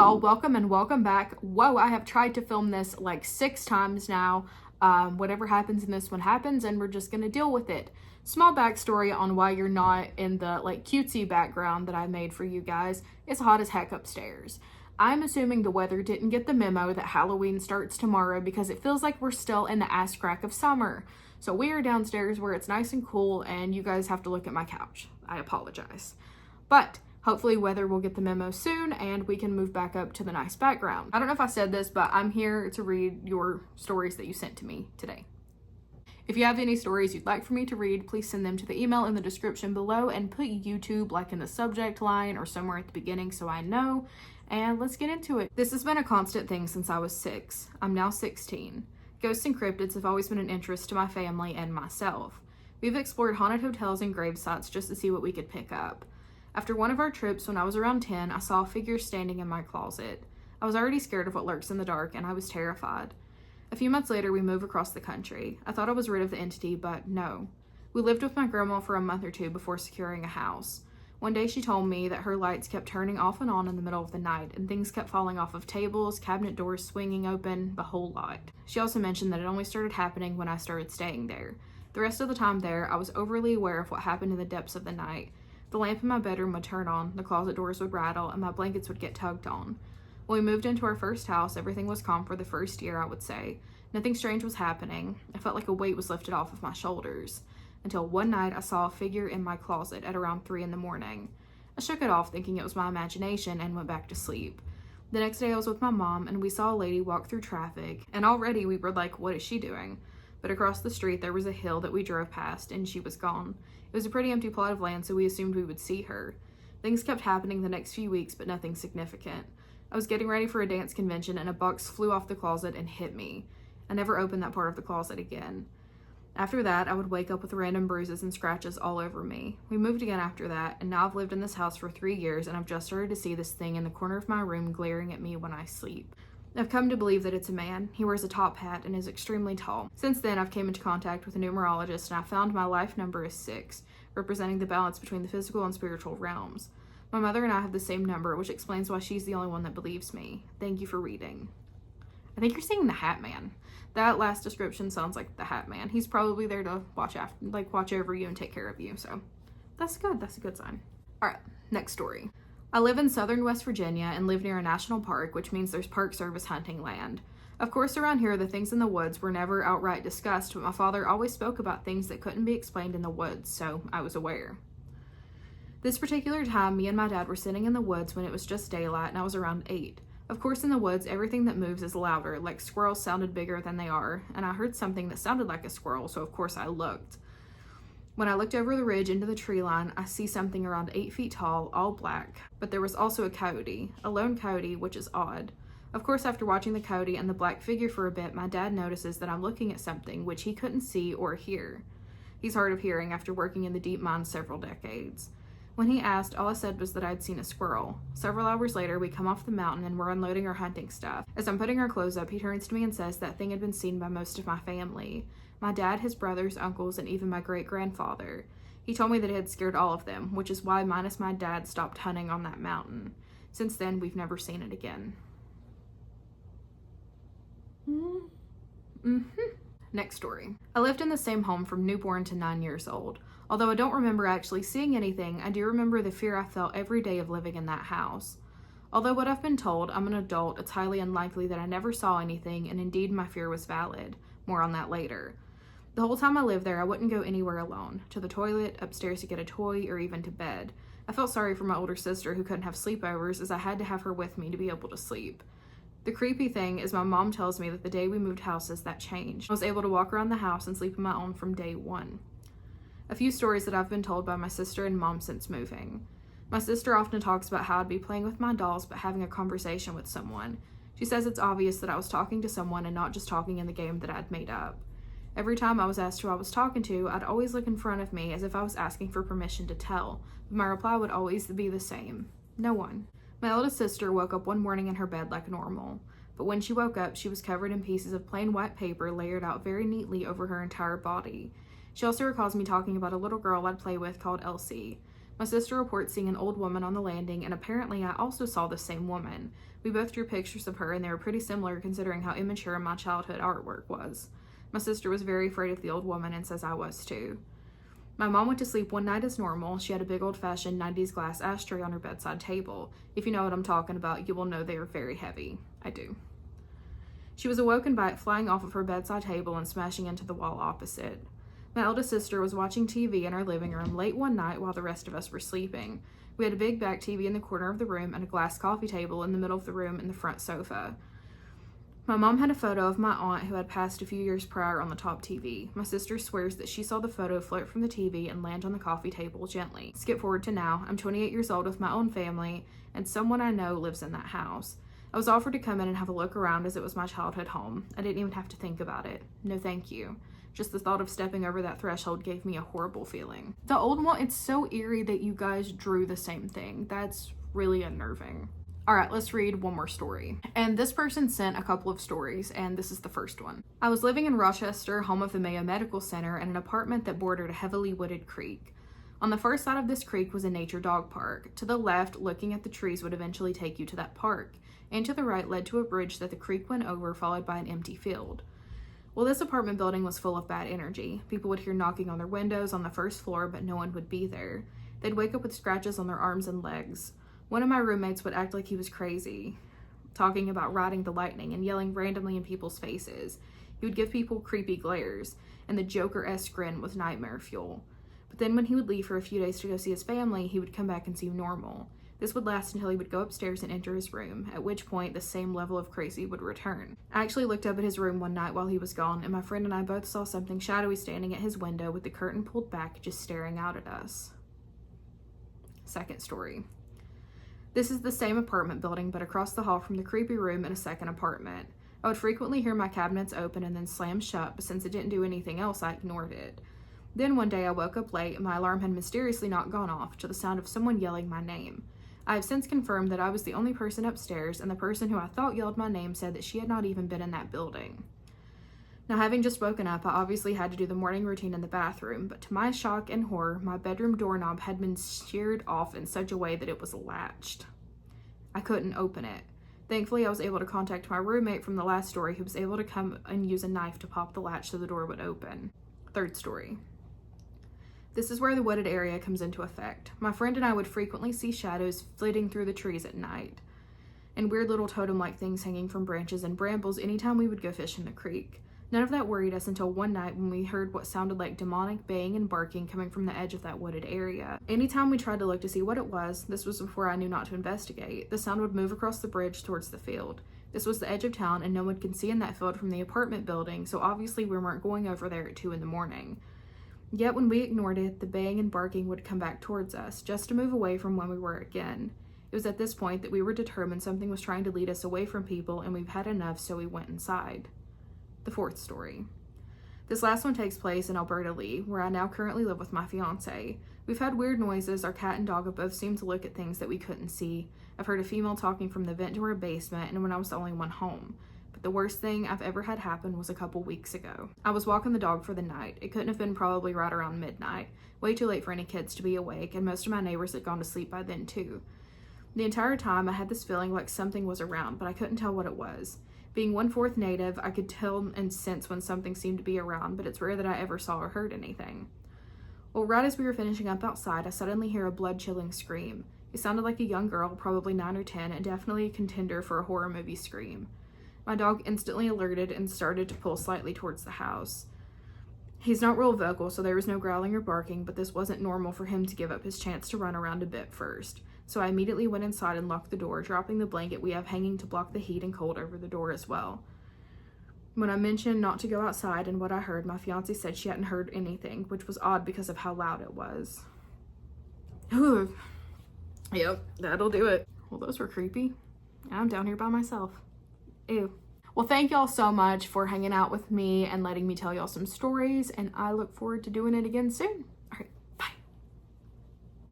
y'all, welcome and welcome back. Whoa, I have tried to film this like 6 times now. Whatever happens in this one happens, and we're just gonna deal with it. Small backstory on why you're not in the like cutesy background that I made for you guys. It's hot as heck upstairs. I'm assuming the weather didn't get the memo that Halloween starts tomorrow because it feels like we're still in the ass crack of summer. So we are downstairs where it's nice and cool, and you guys have to look at my couch. I apologize. But hopefully weather will get the memo soon and we can move back up to the nice background. I don't know if I said this, but I'm here to read your stories that you sent to me today. If you have any stories you'd like for me to read, please send them to the email in the description below and put YouTube like in the subject line or somewhere at the beginning so I know. And let's get into it. This has been a constant thing since I was 6. I'm now 16. Ghosts and cryptids have always been an interest to my family and myself. We've explored haunted hotels and grave sites just to see what we could pick up. After one of our trips when I was around 10, I saw a figure standing in my closet. I was already scared of what lurks in the dark, and I was terrified. A few months later, we moved across the country. I thought I was rid of the entity, but no. We lived with my grandma for a month or two before securing a house. One day she told me that her lights kept turning off and on in the middle of the night, and things kept falling off of tables, cabinet doors swinging open, the whole lot. She also mentioned that it only started happening when I started staying there. The rest of the time there, I was overly aware of what happened in the depths of the night. The lamp in my bedroom would turn on, the closet doors would rattle, and my blankets would get tugged on. When we moved into our first house, everything was calm for the first year, I would say. Nothing strange was happening. I felt like a weight was lifted off of my shoulders. Until one night, I saw a figure in my closet at around 3 in the morning. I shook it off, thinking it was my imagination, and went back to sleep. The next day, I was with my mom, and we saw a lady walk through traffic, and already we were like, what is she doing? But across the street, there was a hill that we drove past, and she was gone. It was a pretty empty plot of land, so we assumed we would see her. Things kept happening the next few weeks, but nothing significant. I was getting ready for a dance convention, and a box flew off the closet and hit me. I never opened that part of the closet again. After that, I would wake up with random bruises and scratches all over me. We moved again after that, and now I've lived in this house for 3 years, and I've just started to see this thing in the corner of my room glaring at me when I sleep. I've come to believe that it's a man. He wears a top hat and is extremely tall. Since then, I've came into contact with a numerologist, and I found my life number is 6, representing the balance between the physical and spiritual realms. My mother and I have the same number, which explains why she's the only one that believes me. Thank you for reading. I think you're seeing the Hat Man. That last description sounds like the Hat Man. He's probably there to watch over you and take care of you, so that's good. That's a good sign. All right, next story. I live in southern West Virginia and live near a national park, which means there's Park Service hunting land. Of course, around here, the things in the woods were never outright discussed, but my father always spoke about things that couldn't be explained in the woods, so I was aware. This particular time, me and my dad were sitting in the woods when it was just daylight, and I was around 8. Of course, in the woods, everything that moves is louder, like squirrels sounded bigger than they are, and I heard something that sounded like a squirrel, so of course I looked. When I looked over the ridge into the tree line, I see something around 8 feet tall, all black, but there was also a coyote, a lone coyote, which is odd. Of course, after watching the coyote and the black figure for a bit, my dad notices that I'm looking at something which he couldn't see or hear. He's hard of hearing after working in the deep mines several decades. When he asked, all I said was that I'd seen a squirrel. Several hours later, we come off the mountain and we're unloading our hunting stuff. As I'm putting our clothes up, he turns to me and says that thing had been seen by most of my family. My dad, his brothers, uncles, and even my great-grandfather. He told me that it had scared all of them, which is why, minus my dad, stopped hunting on that mountain. Since then, we've never seen it again. Next story. I lived in the same home from newborn to 9 years old. Although I don't remember actually seeing anything, I do remember the fear I felt every day of living in that house. Although what I've been told, I'm an adult, it's highly unlikely that I never saw anything, and indeed my fear was valid. More on that later. The whole time I lived there, I wouldn't go anywhere alone. To the toilet, upstairs to get a toy, or even to bed. I felt sorry for my older sister who couldn't have sleepovers, as I had to have her with me to be able to sleep. The creepy thing is my mom tells me that the day we moved houses, that changed. I was able to walk around the house and sleep on my own from day one. A few stories that I've been told by my sister and mom since moving. My sister often talks about how I'd be playing with my dolls but having a conversation with someone. She says it's obvious that I was talking to someone and not just talking in the game that I'd made up. Every time I was asked who I was talking to, I'd always look in front of me as if I was asking for permission to tell, but my reply would always be the same. No one. My eldest sister woke up one morning in her bed like normal, but when she woke up, she was covered in pieces of plain white paper layered out very neatly over her entire body. She also recalls me talking about a little girl I'd play with called Elsie. My sister reports seeing an old woman on the landing, and apparently I also saw the same woman. We both drew pictures of her, and they were pretty similar considering how immature my childhood artwork was. My sister was very afraid of the old woman and says I was too. My mom went to sleep one night as normal. She had a big old-fashioned 90s glass ashtray on her bedside table. If you know what I'm talking about, you will know they are very heavy. I do. She was awoken by it flying off of her bedside table and smashing into the wall opposite. My eldest sister was watching TV in our living room late one night while the rest of us were sleeping. We had a big back TV in the corner of the room and a glass coffee table in the middle of the room and the front sofa. My mom had a photo of my aunt who had passed a few years prior on the top TV. My sister swears that she saw the photo float from the TV and land on the coffee table gently. Skip forward to now. I'm 28 years old with my own family, and someone I know lives in that house. I was offered to come in and have a look around as it was my childhood home. I didn't even have to think about it. No thank you. Just the thought of stepping over that threshold gave me a horrible feeling. The old one, it's so eerie that you guys drew the same thing. That's really unnerving. All right, let's read one more story. And this person sent a couple of stories, and this is the first one. I was living in Rochester, home of the Mayo Medical Center, in an apartment that bordered a heavily wooded creek. On the first side of this creek was a nature dog park. To the left, looking at the trees would eventually take you to that park, and to the right led to a bridge that the creek went over, followed by an empty field. Well, this apartment building was full of bad energy. People would hear knocking on their windows on the first floor, but no one would be there. They'd wake up with scratches on their arms and legs. One of my roommates would act like he was crazy, talking about riding the lightning and yelling randomly in people's faces. He would give people creepy glares, and the Joker-esque grin was nightmare fuel. But then when he would leave for a few days to go see his family, he would come back and seem normal. This would last until he would go upstairs and enter his room, at which point the same level of crazy would return. I actually looked up at his room one night while he was gone, and my friend and I both saw something shadowy standing at his window with the curtain pulled back, just staring out at us. Second story. This is the same apartment building, but across the hall from the creepy room in a second apartment. I would frequently hear my cabinets open and then slam shut, but since it didn't do anything else, I ignored it. Then one day I woke up late and my alarm had mysteriously not gone off to the sound of someone yelling my name. I have since confirmed that I was the only person upstairs, and the person who I thought yelled my name said that she had not even been in that building. Now, having just woken up, I obviously had to do the morning routine in the bathroom, but to my shock and horror, my bedroom doorknob had been sheared off in such a way that it was latched. I couldn't open it. Thankfully, I was able to contact my roommate from the last story, who was able to come and use a knife to pop the latch so the door would open. Third story. This is where the wooded area comes into effect. My friend and I would frequently see shadows flitting through the trees at night, and weird little totem-like things hanging from branches and brambles anytime we would go fish in the creek. None of that worried us until one night when we heard what sounded like demonic baying and barking coming from the edge of that wooded area. Anytime we tried to look to see what it was, this was before I knew not to investigate, the sound would move across the bridge towards the field. This was the edge of town, and no one could see in that field from the apartment building, so obviously we weren't going over there at 2 a.m. Yet when we ignored it, the baying and barking would come back towards us, just to move away from when we were again. It was at this point that we were determined something was trying to lead us away from people, and we've had enough, so we went inside. The fourth story. This last one takes place in Alberta Lee, where I now currently live with my fiance. We've had weird noises. Our cat and dog have both seemed to look at things that we couldn't see. I've heard a female talking from the vent to our basement, and when I was the only one home. But the worst thing I've ever had happen was a couple weeks ago. I was walking the dog for the night. It couldn't have been probably right around midnight. Way too late for any kids to be awake, and most of my neighbors had gone to sleep by then too. The entire time I had this feeling like something was around, but I couldn't tell what it was. Being 1/4 native, I could tell and sense when something seemed to be around, but it's rare that I ever saw or heard anything. Well, right as we were finishing up outside, I suddenly hear a blood-chilling scream. It sounded like a young girl, probably 9 or 10, and definitely a contender for a horror movie scream. My dog instantly alerted and started to pull slightly towards the house. He's not real vocal, so there was no growling or barking, but this wasn't normal for him to give up his chance to run around a bit first. So I immediately went inside and locked the door, dropping the blanket we have hanging to block the heat and cold over the door as well. When I mentioned not to go outside and what I heard, my fiancée said she hadn't heard anything, which was odd because of how loud it was. Yep, that'll do it. Well, those were creepy. I'm down here by myself. Ew. Well, thank y'all so much for hanging out with me and letting me tell y'all some stories, and I look forward to doing it again soon.